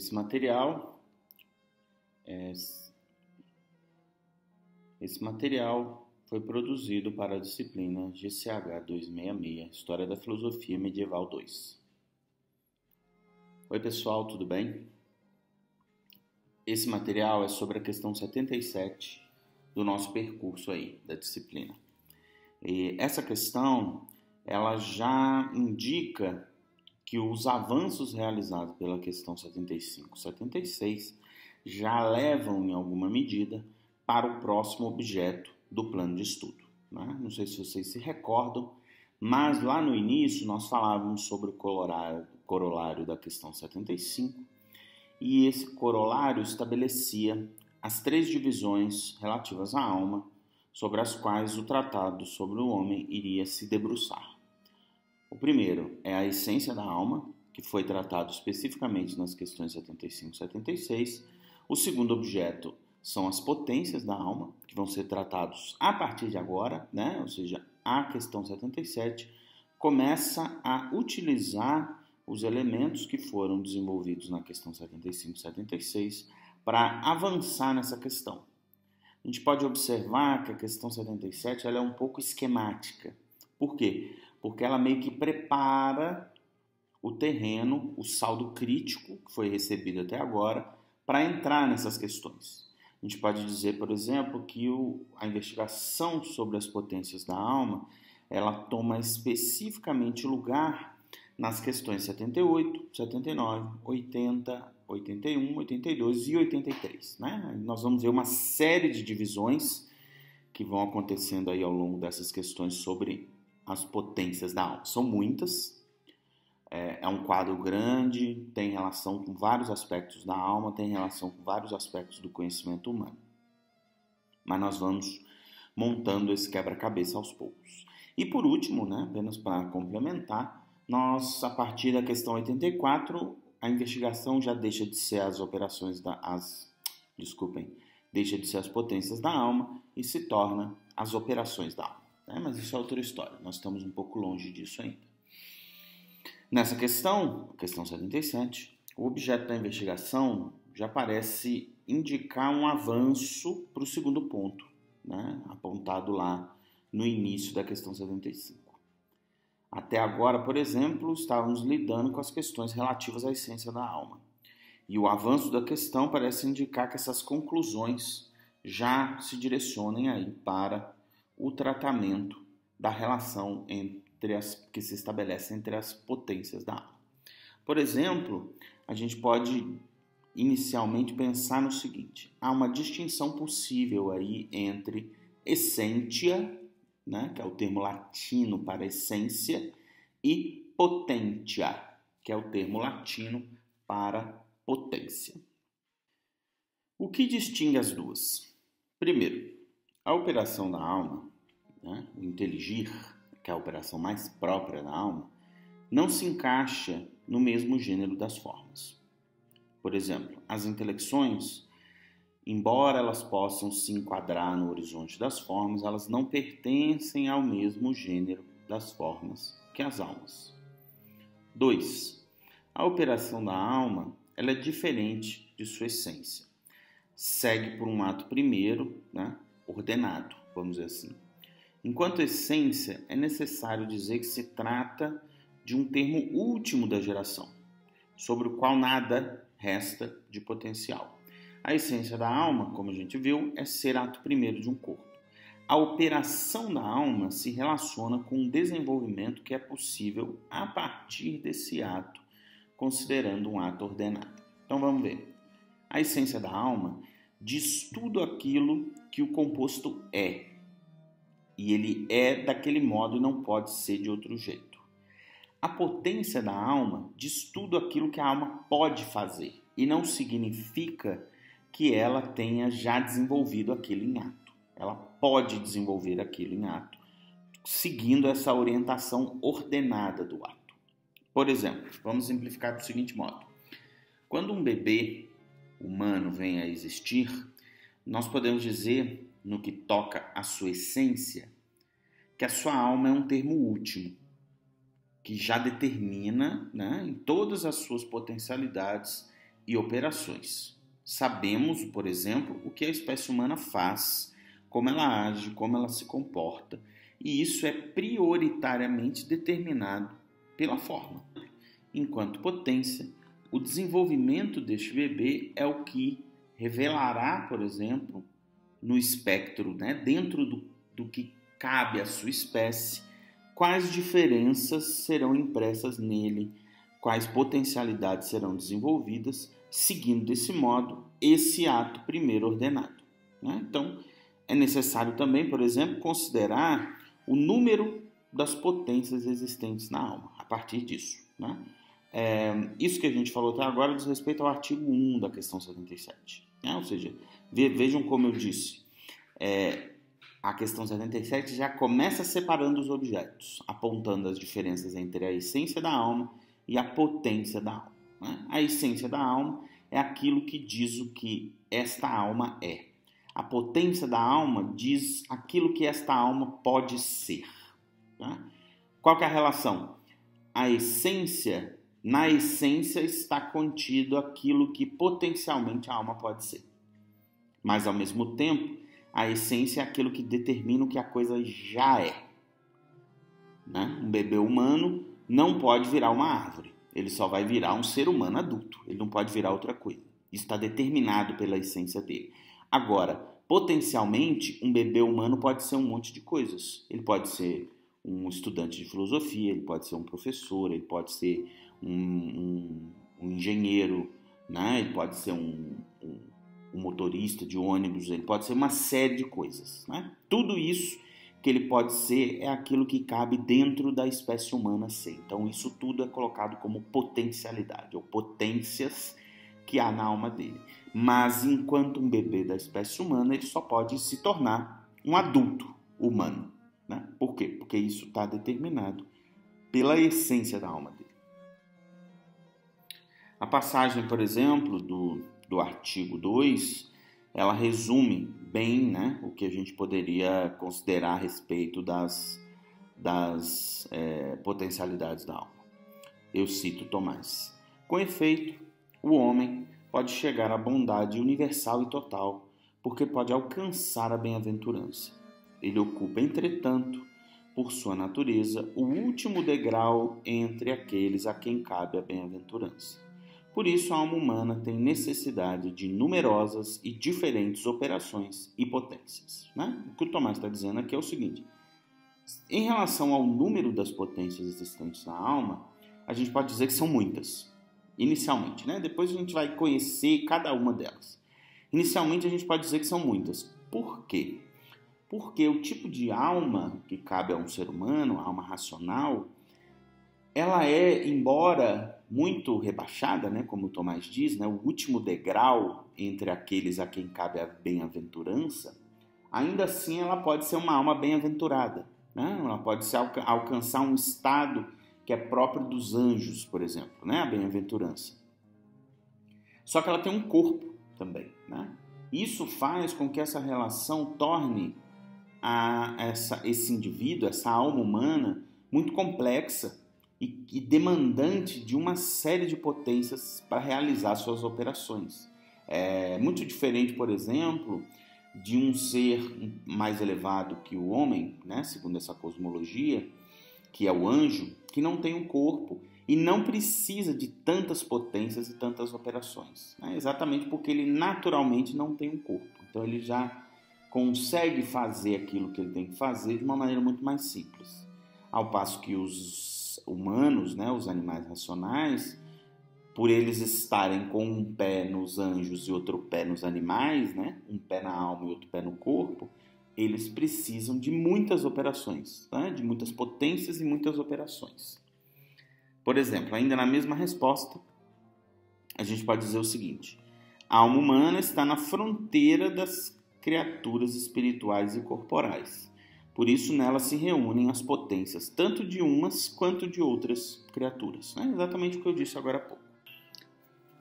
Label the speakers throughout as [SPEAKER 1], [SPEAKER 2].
[SPEAKER 1] Esse material, foi produzido para a disciplina GCH 266, História da Filosofia Medieval 2. Oi pessoal, tudo bem? Esse material é sobre a questão 77 do nosso percurso aí, da disciplina. E essa questão, ela já indica que os avanços realizados pela questão 75 e 76 já levam, em alguma medida, para o próximo objeto do plano de estudo, né? Não sei se vocês se recordam, mas lá no início nós falávamos sobre o corolário da questão 75 e esse corolário estabelecia as 3 divisões relativas à alma sobre as quais o tratado sobre o homem iria se debruçar. O primeiro é a essência da alma, que foi tratado especificamente nas questões 75 e 76. O segundo objeto são as potências da alma, que vão ser tratados a partir de agora, né? Ou seja, a questão 77 começa a utilizar os elementos que foram desenvolvidos na questão 75 e 76 para avançar nessa questão. A gente pode observar que a questão 77 ela é um pouco esquemática. Por quê? Porque ela meio que prepara o terreno, o saldo crítico que foi recebido até agora, para entrar nessas questões. A gente pode dizer, por exemplo, que a investigação sobre as potências da alma, ela toma especificamente lugar nas questões 78, 79, 80, 81, 82 e 83. Né? Nós vamos ver uma série de divisões que vão acontecendo aí ao longo dessas questões sobre as potências da alma. São muitas, é um quadro grande, tem relação com vários aspectos da alma, tem relação com vários aspectos do conhecimento humano. Mas nós vamos montando esse quebra-cabeça aos poucos. E por último, né, apenas para complementar, nós, a partir da questão 84, a investigação já deixa de ser deixa de ser as potências da alma e se torna as operações da alma. Né? Mas isso é outra história, nós estamos um pouco longe disso ainda. Nessa questão 77, o objeto da investigação já parece indicar um avanço para o segundo ponto, né? Apontado lá no início da questão 75. Até agora, por exemplo, estávamos lidando com as questões relativas à essência da alma. E o avanço da questão parece indicar que essas conclusões já se direcionem aí para o tratamento da relação que se estabelece entre as potências da alma. Por exemplo, a gente pode inicialmente pensar no seguinte: há uma distinção possível aí entre essentia, né, que é o termo latino para essência, e potentia, que é o termo latino para potência. O que distingue as duas? Primeiro, a operação da alma, né, o inteligir, que é a operação mais própria da alma, não se encaixa no mesmo gênero das formas. Por exemplo, as intelecções, embora elas possam se enquadrar no horizonte das formas, elas não pertencem ao mesmo gênero das formas que as almas. 2. A operação da alma ela é diferente de sua essência. Segue por um ato primeiro, né, ordenado, vamos dizer assim. Enquanto essência, é necessário dizer que se trata de um termo último da geração, sobre o qual nada resta de potencial. A essência da alma, como a gente viu, é ser ato primeiro de um corpo. A operação da alma se relaciona com um desenvolvimento que é possível a partir desse ato, considerando um ato ordenado. Então vamos ver. A essência da alma diz tudo aquilo que o composto é. E ele é daquele modo e não pode ser de outro jeito. A potência da alma diz tudo aquilo que a alma pode fazer e não significa que ela tenha já desenvolvido aquilo em ato. Ela pode desenvolver aquilo em ato, seguindo essa orientação ordenada do ato. Por exemplo, vamos simplificar do seguinte modo. Quando um bebê humano vem a existir, nós podemos dizer, no que toca à sua essência, que a sua alma é um termo último, que já determina, né, em todas as suas potencialidades, e operações. Sabemos, por exemplo, o que a espécie humana faz, como ela age, como ela se comporta, e isso é prioritariamente determinado pela forma. Enquanto potência, o desenvolvimento deste bebê é o que revelará, por exemplo, no espectro, né, dentro do que cabe à sua espécie, quais diferenças serão impressas nele, quais potencialidades serão desenvolvidas, seguindo desse modo esse ato primeiro ordenado. Né? Então, é necessário também, por exemplo, considerar o número das potências existentes na alma, a partir disso. Né? Isso que a gente falou até agora diz respeito ao artigo 1 da questão 77. Né? Ou seja, vejam como eu disse, a questão 77 já começa separando os objetos, apontando as diferenças entre a essência da alma e a potência da alma. Né? A essência da alma é aquilo que diz o que esta alma é. A potência da alma diz aquilo que esta alma pode ser. Tá? Qual que é a relação? Na essência está contido aquilo que potencialmente a alma pode ser. Mas, ao mesmo tempo, a essência é aquilo que determina o que a coisa já é. Né? Um bebê humano não pode virar uma árvore. Ele só vai virar um ser humano adulto. Ele não pode virar outra coisa. Isso está determinado pela essência dele. Agora, potencialmente, um bebê humano pode ser um monte de coisas. Ele pode ser um estudante de filosofia, ele pode ser um professor, ele pode ser um engenheiro, né? Ele pode ser um motorista de ônibus, ele pode ser uma série de coisas. Né? Tudo isso que ele pode ser é aquilo que cabe dentro da espécie humana ser. Então, isso tudo é colocado como potencialidade, ou potências que há na alma dele. Mas, enquanto um bebê da espécie humana, ele só pode se tornar um adulto humano. Né? Por quê? Porque isso está determinado pela essência da alma dele. A passagem, por exemplo, do artigo 2, ela resume bem, né, o que a gente poderia considerar a respeito das potencialidades da alma. Eu cito Tomás. Com efeito, o homem pode chegar à bondade universal e total, porque pode alcançar a bem-aventurança. Ele ocupa, entretanto, por sua natureza, o último degrau entre aqueles a quem cabe a bem-aventurança. Por isso, a alma humana tem necessidade de numerosas e diferentes operações e potências. Né? O que o Tomás está dizendo aqui é o seguinte: em relação ao número das potências existentes na alma, a gente pode dizer que são muitas, inicialmente. Né? Depois a gente vai conhecer cada uma delas. Inicialmente, a gente pode dizer que são muitas. Por quê? Porque o tipo de alma que cabe a um ser humano, a alma racional, ela é, embora muito rebaixada, né, como o Tomás diz, né, o último degrau entre aqueles a quem cabe a bem-aventurança, ainda assim ela pode ser uma alma bem-aventurada. Né? Ela pode alcançar um estado que é próprio dos anjos, por exemplo, né, a bem-aventurança. Só que ela tem um corpo também. Né? Isso faz com que essa relação torne esse indivíduo, essa alma humana, muito complexa e demandante de uma série de potências para realizar suas operações. É muito diferente, por exemplo, de um ser mais elevado que o homem, né, segundo essa cosmologia, que é o anjo, que não tem um corpo e não precisa de tantas potências e tantas operações. Né? Exatamente porque ele naturalmente não tem um corpo. Então ele já consegue fazer aquilo que ele tem que fazer de uma maneira muito mais simples. Ao passo que os humanos, né, os animais racionais, por eles estarem com um pé nos anjos e outro pé nos animais, né, um pé na alma e outro pé no corpo, eles precisam de muitas operações, tá? De muitas potências e muitas operações. Por exemplo, ainda na mesma resposta, a gente pode dizer o seguinte: a alma humana está na fronteira das criaturas espirituais e corporais. Por isso, nela se reúnem as potências, tanto de umas quanto de outras criaturas. É exatamente o que eu disse agora há pouco.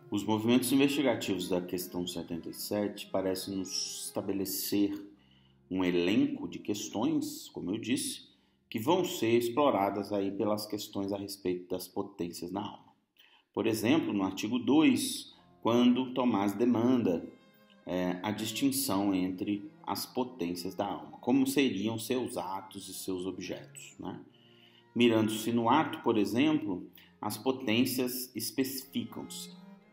[SPEAKER 1] Os movimentos investigativos da questão 77 parecem nos estabelecer um elenco de questões, como eu disse, que vão ser exploradas aí pelas questões a respeito das potências na alma. Por exemplo, no artigo 2, quando Tomás demanda a distinção entre as potências da alma, como seriam seus atos e seus objetos, né? Mirando-se no ato, por exemplo, as potências especificam-se.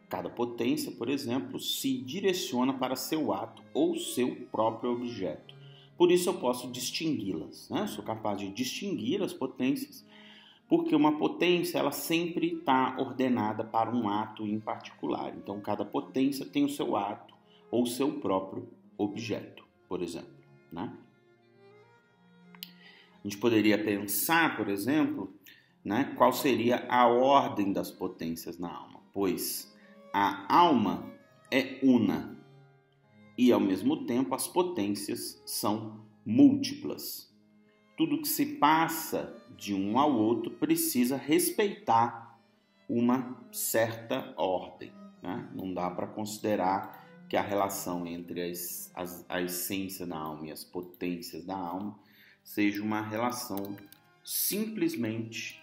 [SPEAKER 1] Cada potência, por exemplo, se direciona para seu ato ou seu próprio objeto. Por isso eu posso distingui-las, né? Eu sou capaz de distinguir as potências, porque uma potência ela sempre está ordenada para um ato em particular. Então, cada potência tem o seu ato ou seu próprio objeto, por exemplo, né? A gente poderia pensar, por exemplo, né, qual seria a ordem das potências na alma, pois a alma é una e, ao mesmo tempo, as potências são múltiplas. Tudo que se passa de um ao outro precisa respeitar uma certa ordem, né? Não dá para considerar que a relação entre a essência da alma e as potências da alma seja uma relação simplesmente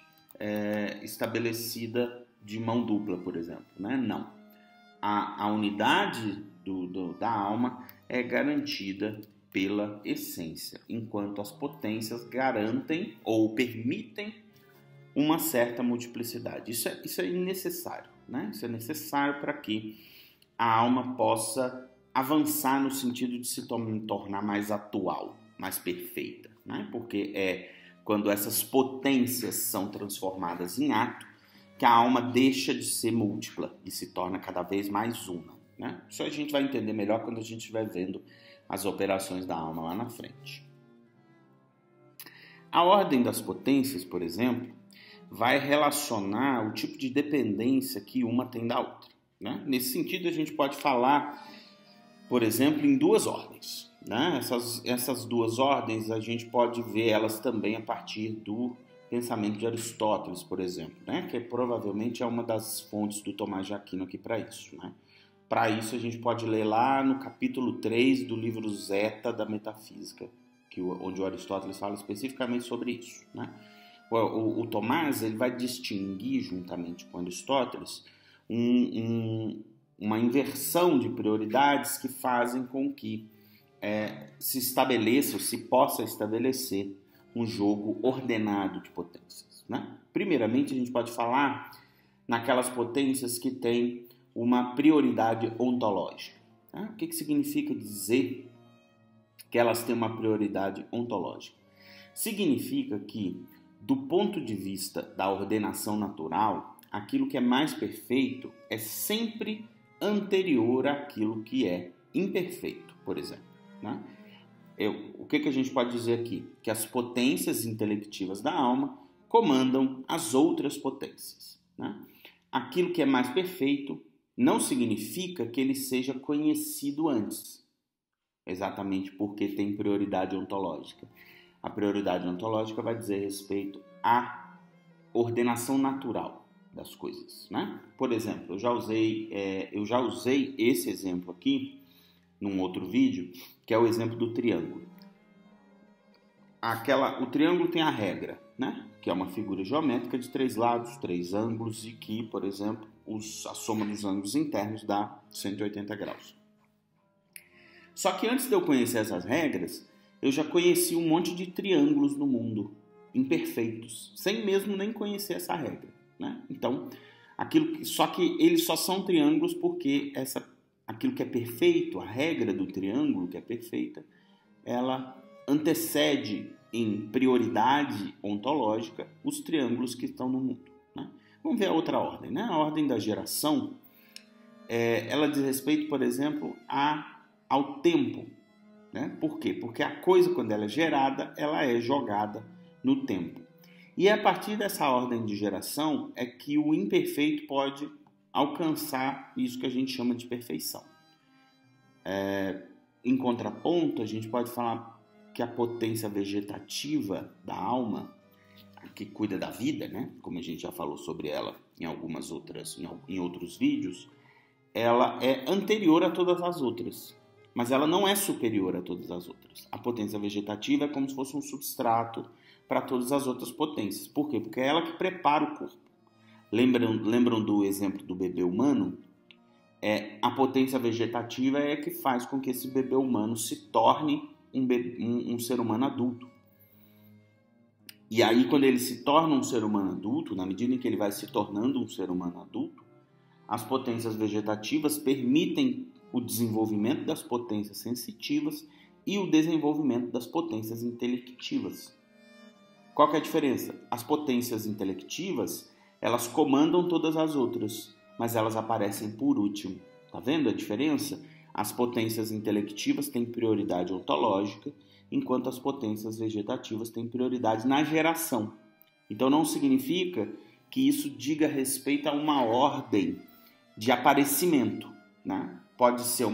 [SPEAKER 1] estabelecida de mão dupla, por exemplo, né? Não. A unidade da alma é garantida pela essência, enquanto as potências garantem ou permitem uma certa multiplicidade. Isso é necessário, né? Isso é necessário para que a alma possa avançar no sentido de se tornar mais atual, mais perfeita, né? Porque é quando essas potências são transformadas em ato que a alma deixa de ser múltipla e se torna cada vez mais una, né? Isso a gente vai entender melhor quando a gente estiver vendo as operações da alma lá na frente. A ordem das potências, por exemplo, vai relacionar o tipo de dependência que uma tem da outra, né? Nesse sentido, a gente pode falar, por exemplo, em duas ordens, né? Essas duas ordens a gente pode ver elas também a partir do pensamento de Aristóteles, por exemplo, né? Que provavelmente é uma das fontes do Tomás de Aquino aqui para isso, né? Para isso a gente pode ler lá no capítulo 3 do livro Zeta da Metafísica, onde o Aristóteles fala especificamente sobre isso, né? O Tomás ele vai distinguir, juntamente com Aristóteles, uma inversão de prioridades que fazem com que se estabeleça ou se possa estabelecer um jogo ordenado de potências, né? Primeiramente, a gente pode falar naquelas potências que têm uma prioridade ontológica, né? O que significa dizer que elas têm uma prioridade ontológica? Significa que, do ponto de vista da ordenação natural, aquilo que é mais perfeito é sempre anterior àquilo que é imperfeito, por exemplo, né? O que a gente pode dizer aqui? Que as potências intelectivas da alma comandam as outras potências, né? Aquilo que é mais perfeito não significa que ele seja conhecido antes, exatamente porque tem prioridade ontológica. A prioridade ontológica vai dizer respeito à ordenação natural das coisas, né? Por exemplo, eu já usei esse exemplo aqui num outro vídeo, que é o exemplo do triângulo. O triângulo tem a regra, né? Que é uma figura geométrica de 3 lados, 3 ângulos e que, por exemplo, a soma dos ângulos internos dá 180 graus. Só que antes de eu conhecer essas regras, eu já conheci um monte de triângulos no mundo, imperfeitos, sem mesmo nem conhecer essa regra, né? Então, só que eles só são triângulos porque aquilo que é perfeito, a regra do triângulo que é perfeita, ela antecede em prioridade ontológica os triângulos que estão no mundo, né? Vamos ver a outra ordem, né? A ordem da geração, ela diz respeito, por exemplo, ao tempo, né? Por quê? Porque a coisa, quando ela é gerada, ela é jogada no tempo. E é a partir dessa ordem de geração é que o imperfeito pode alcançar isso que a gente chama de perfeição. Em contraponto, a gente pode falar que a potência vegetativa da alma, que cuida da vida, né? Como a gente já falou sobre ela em outros vídeos, ela é anterior a todas as outras, mas ela não é superior a todas as outras. A potência vegetativa é como se fosse um substrato para todas as outras potências. Por quê? Porque é ela que prepara o corpo. Lembram do exemplo do bebê humano? A potência vegetativa é que faz com que esse bebê humano se torne um ser humano adulto. E aí, quando ele se torna um ser humano adulto, na medida em que ele vai se tornando um ser humano adulto, as potências vegetativas permitem o desenvolvimento das potências sensitivas e o desenvolvimento das potências intelectivas. Qual que é a diferença? As potências intelectivas, elas comandam todas as outras, mas elas aparecem por último. Tá vendo a diferença? As potências intelectivas têm prioridade ontológica, enquanto as potências vegetativas têm prioridade na geração. Então não significa que isso diga respeito a uma ordem de aparecimento, né? Pode ser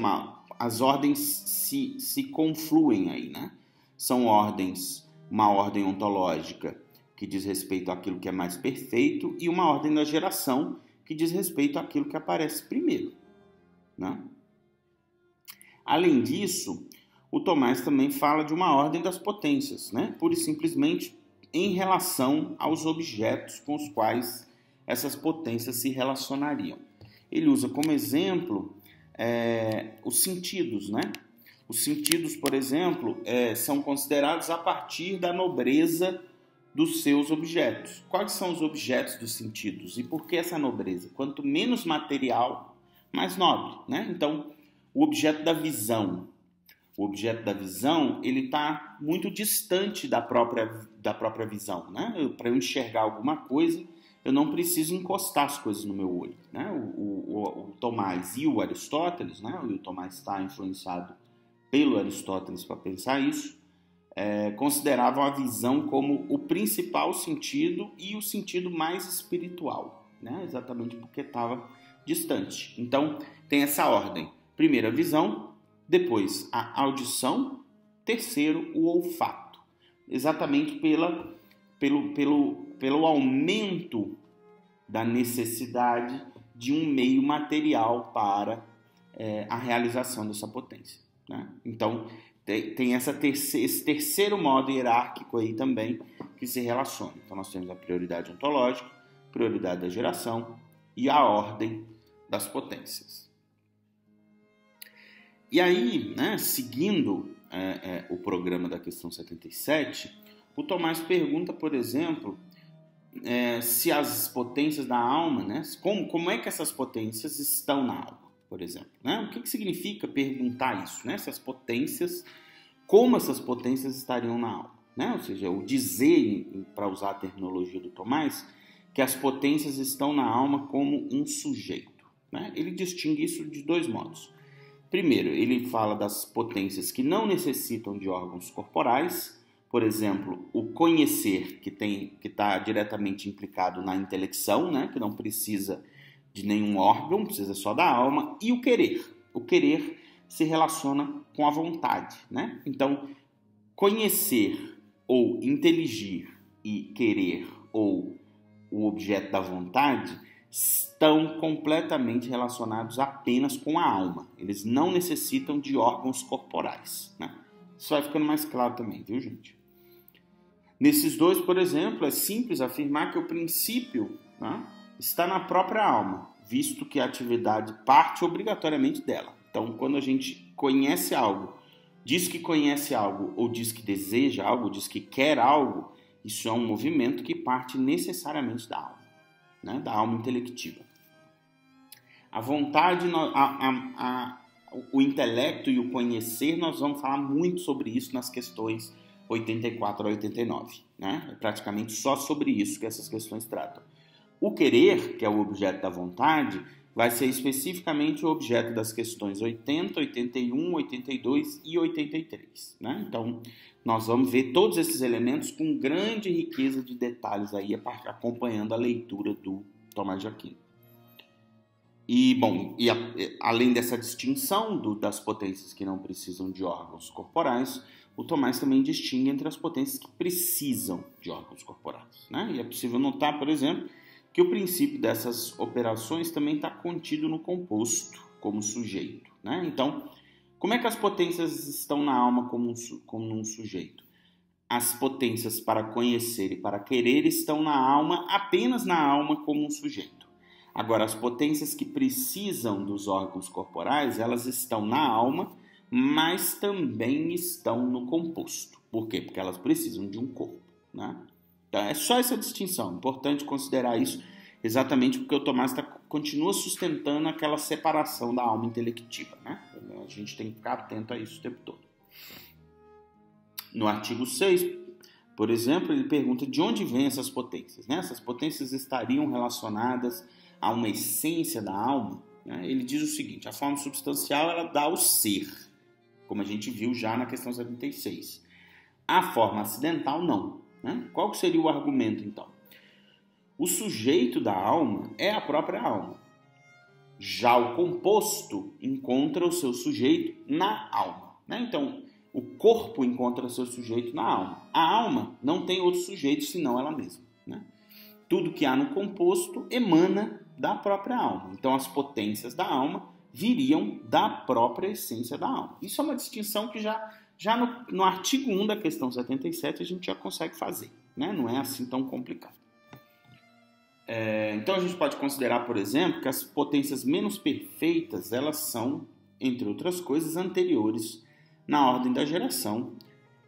[SPEAKER 1] as ordens se confluem aí, né? São ordens, uma ordem ontológica que diz respeito àquilo que é mais perfeito e uma ordem da geração que diz respeito àquilo que aparece primeiro, né? Além disso, o Tomás também fala de uma ordem das potências, né? Pura e simplesmente em relação aos objetos com os quais essas potências se relacionariam. Ele usa como exemplo os sentidos, né? Os sentidos, por exemplo, são considerados a partir da nobreza dos seus objetos. Quais são os objetos dos sentidos? E por que essa nobreza? Quanto menos material, mais nobre, né? Então, o objeto da visão. O objeto da visão, ele está muito distante da própria visão, né? Para eu enxergar alguma coisa, eu não preciso encostar as coisas no meu olho, né? O Tomás e o Aristóteles, né? O Tomás está influenciado pelo Aristóteles para pensar isso, consideravam a visão como o principal sentido e o sentido mais espiritual, né? Exatamente porque estava distante. Então, tem essa ordem. Primeiro a visão, depois a audição, terceiro o olfato. Exatamente pelo aumento da necessidade de um meio material para a realização dessa potência, né? Então, tem esse terceiro modo hierárquico aí também que se relaciona. Então, nós temos a prioridade ontológica, prioridade da geração e a ordem das potências. E aí, né, seguindo o programa da questão 77, o Tomás pergunta, por exemplo, se as potências da alma, né, como é que essas potências estão na alma, por exemplo, né? O que significa perguntar isso, né? Se as potências, como essas potências estariam na alma, né? Ou seja, o dizer, para usar a terminologia do Tomás, que as potências estão na alma como um sujeito, né? Ele distingue isso de dois modos. Primeiro, ele fala das potências que não necessitam de órgãos corporais, por exemplo, o conhecer, que está diretamente implicado na intelecção, né? Que não precisa de nenhum órgão, precisa só da alma, e o querer. O querer se relaciona com a vontade, né? Então, conhecer ou inteligir e querer ou o objeto da vontade estão completamente relacionados apenas com a alma. Eles não necessitam de órgãos corporais, né? Isso vai ficando mais claro também, viu, gente? Nesses dois, por exemplo, é simples afirmar que o princípio, né, está na própria alma, visto que a atividade parte obrigatoriamente dela. Então, quando a gente conhece algo, diz que conhece algo, ou diz que deseja algo, diz que quer algo, isso é um movimento que parte necessariamente da alma, né, da alma intelectiva. A vontade, o intelecto e o conhecer, nós vamos falar muito sobre isso nas questões 84 a 89, né? É praticamente só sobre isso que essas questões tratam. O querer, que é o objeto da vontade, vai ser especificamente o objeto das questões 80, 81, 82 e 83, né? Então, nós vamos ver todos esses elementos com grande riqueza de detalhes aí, acompanhando a leitura do Tomás de Aquino. E, bom, além dessa distinção das potências que não precisam de órgãos corporais, o Tomás também distingue entre as potências que precisam de órgãos corporais, né? E é possível notar, por exemplo, que o princípio dessas operações também está contido no composto, como sujeito, né? Então, como é que as potências estão na alma como um sujeito? As potências para conhecer e para querer estão na alma, apenas na alma como um sujeito. Agora, as potências que precisam dos órgãos corporais, elas estão na alma, mas também estão no composto. Por quê? Porque elas precisam de um corpo, né? Então, é só essa distinção. Importante considerar isso exatamente porque o Tomás continua sustentando aquela separação da alma intelectiva, né? A gente tem que ficar atento a isso o tempo todo. No artigo 6, por exemplo, ele pergunta de onde vêm essas potências, né? Essas potências estariam relacionadas a uma essência da alma, né? Ele diz o seguinte: a forma substancial ela dá o ser, como a gente viu já na questão 76. A forma acidental não, né? Qual que seria o argumento então? O sujeito da alma é a própria alma. Já o composto encontra o seu sujeito na alma, né? Então, o corpo encontra o seu sujeito na alma. A alma não tem outro sujeito senão ela mesma, né? Tudo que há no composto emana da própria alma. Então, as potências da alma viriam da própria essência da alma. Isso é uma distinção que já no artigo 1 da questão 77 a gente já consegue fazer, né? Não é assim tão complicado. Então, a gente pode considerar, por exemplo, que as potências menos perfeitas, elas são, entre outras coisas, anteriores na ordem da geração,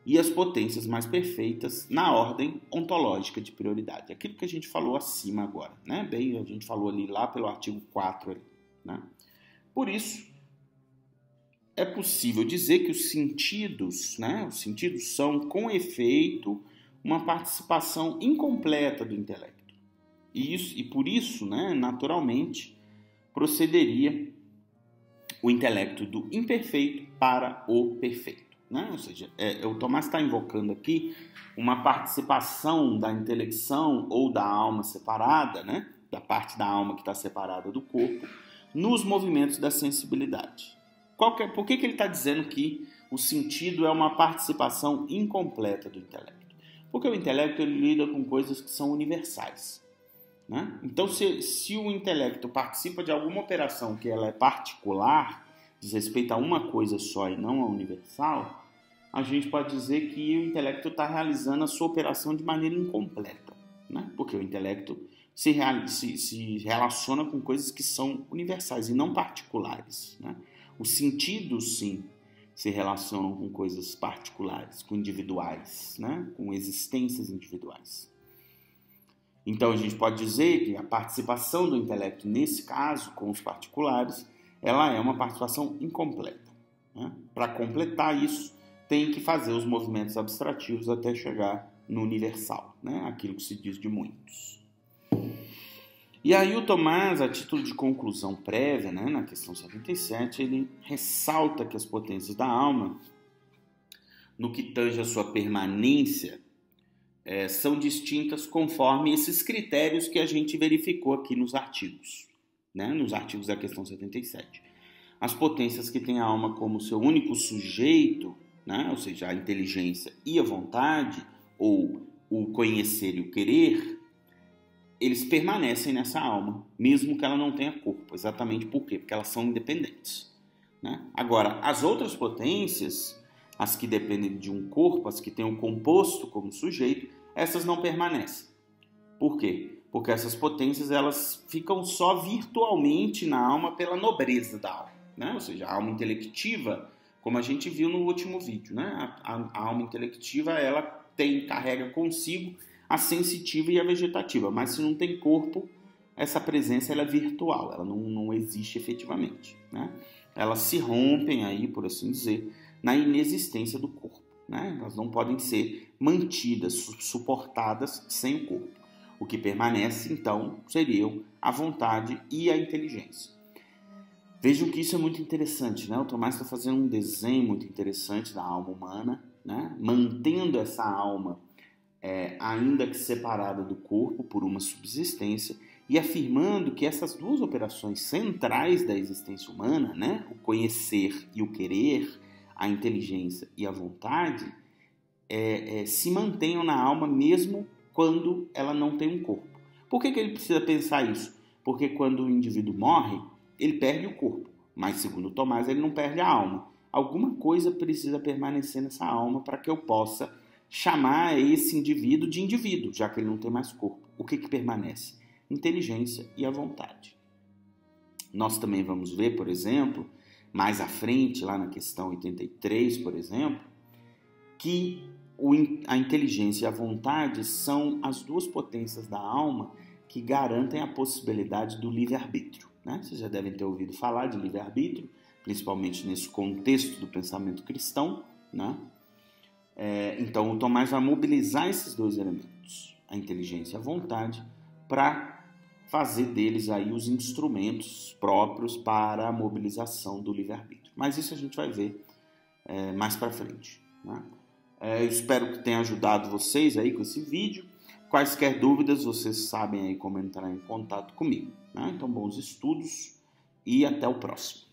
[SPEAKER 1] e as potências mais perfeitas na ordem ontológica de prioridade. Aquilo que a gente falou acima agora, né? Bem, a gente falou ali lá pelo artigo 4, ali, né? Por isso, é possível dizer que os sentidos, né? Os sentidos são, com efeito, uma participação incompleta do intelecto. E por isso, né, naturalmente, procederia o intelecto do imperfeito para o perfeito, né? Ou seja, o Tomás está invocando aqui uma participação da intelecção ou da alma separada, né? Da parte da alma que está separada do corpo, nos movimentos da sensibilidade. Por que ele está dizendo que o sentido é uma participação incompleta do intelecto? Porque o intelecto ele lida com coisas que são universais, né? Então, se o intelecto participa de alguma operação que ela é particular, diz respeito a uma coisa só e não a universal, a gente pode dizer que o intelecto está realizando a sua operação de maneira incompleta, né? Porque o intelecto se relaciona com coisas que são universais e não particulares, né? Os sentidos, sim, se relacionam com coisas particulares, com individuais, né? Com existências individuais. Então, a gente pode dizer que a participação do intelecto, nesse caso, com os particulares, ela é uma participação incompleta, né? Para completar isso, tem que fazer os movimentos abstrativos até chegar no universal, né? Aquilo que se diz de muitos. E aí o Tomás, a título de conclusão prévia, né, na questão 77, ele ressalta que as potências da alma, no que tange a sua permanência, são distintas conforme esses critérios que a gente verificou aqui nos artigos, né? Nos artigos da questão 77. As potências que têm a alma como seu único sujeito, né? Ou seja, a inteligência e a vontade, ou o conhecer e o querer, eles permanecem nessa alma, mesmo que ela não tenha corpo. Exatamente por quê? Porque elas são independentes, né? Agora, as outras potências, as que dependem de um corpo, as que têm um composto como sujeito, essas não permanecem. Por quê? Porque essas potências elas ficam só virtualmente na alma pela nobreza da alma, né? Ou seja, a alma intelectiva, como a gente viu no último vídeo, né? A alma intelectiva ela carrega consigo a sensitiva e a vegetativa, mas se não tem corpo, essa presença ela é virtual, ela não existe efetivamente, né? Elas se rompem aí, por assim dizer, na inexistência do corpo, né? Elas não podem ser mantidas, suportadas sem o corpo. O que permanece, então, seriam a vontade e a inteligência. Vejam que isso é muito interessante, né? O Tomás está fazendo um desenho muito interessante da alma humana, né? Mantendo essa alma, ainda que separada do corpo por uma subsistência, e afirmando que essas duas operações centrais da existência humana, né? O conhecer e o querer, a inteligência e a vontade, se mantenham na alma mesmo quando ela não tem um corpo. Por que ele precisa pensar isso? Porque quando o indivíduo morre, ele perde o corpo, mas segundo Tomás, ele não perde a alma. Alguma coisa precisa permanecer nessa alma para que eu possa chamar esse indivíduo de indivíduo, já que ele não tem mais corpo. O que permanece? Inteligência e a vontade. Nós também vamos ver, por exemplo, mais à frente, lá na questão 83, por exemplo, que a inteligência e a vontade são as duas potências da alma que garantem a possibilidade do livre-arbítrio, né? Vocês já devem ter ouvido falar de livre-arbítrio, principalmente nesse contexto do pensamento cristão, né? Então, o Tomás vai mobilizar esses dois elementos, a inteligência e a vontade, para fazer deles aí os instrumentos próprios para a mobilização do livre-arbítrio. Mas isso a gente vai ver mais para frente, né? Eu espero que tenha ajudado vocês aí com esse vídeo. Quaisquer dúvidas, vocês sabem aí como entrar em contato comigo, né? Então, bons estudos e até o próximo.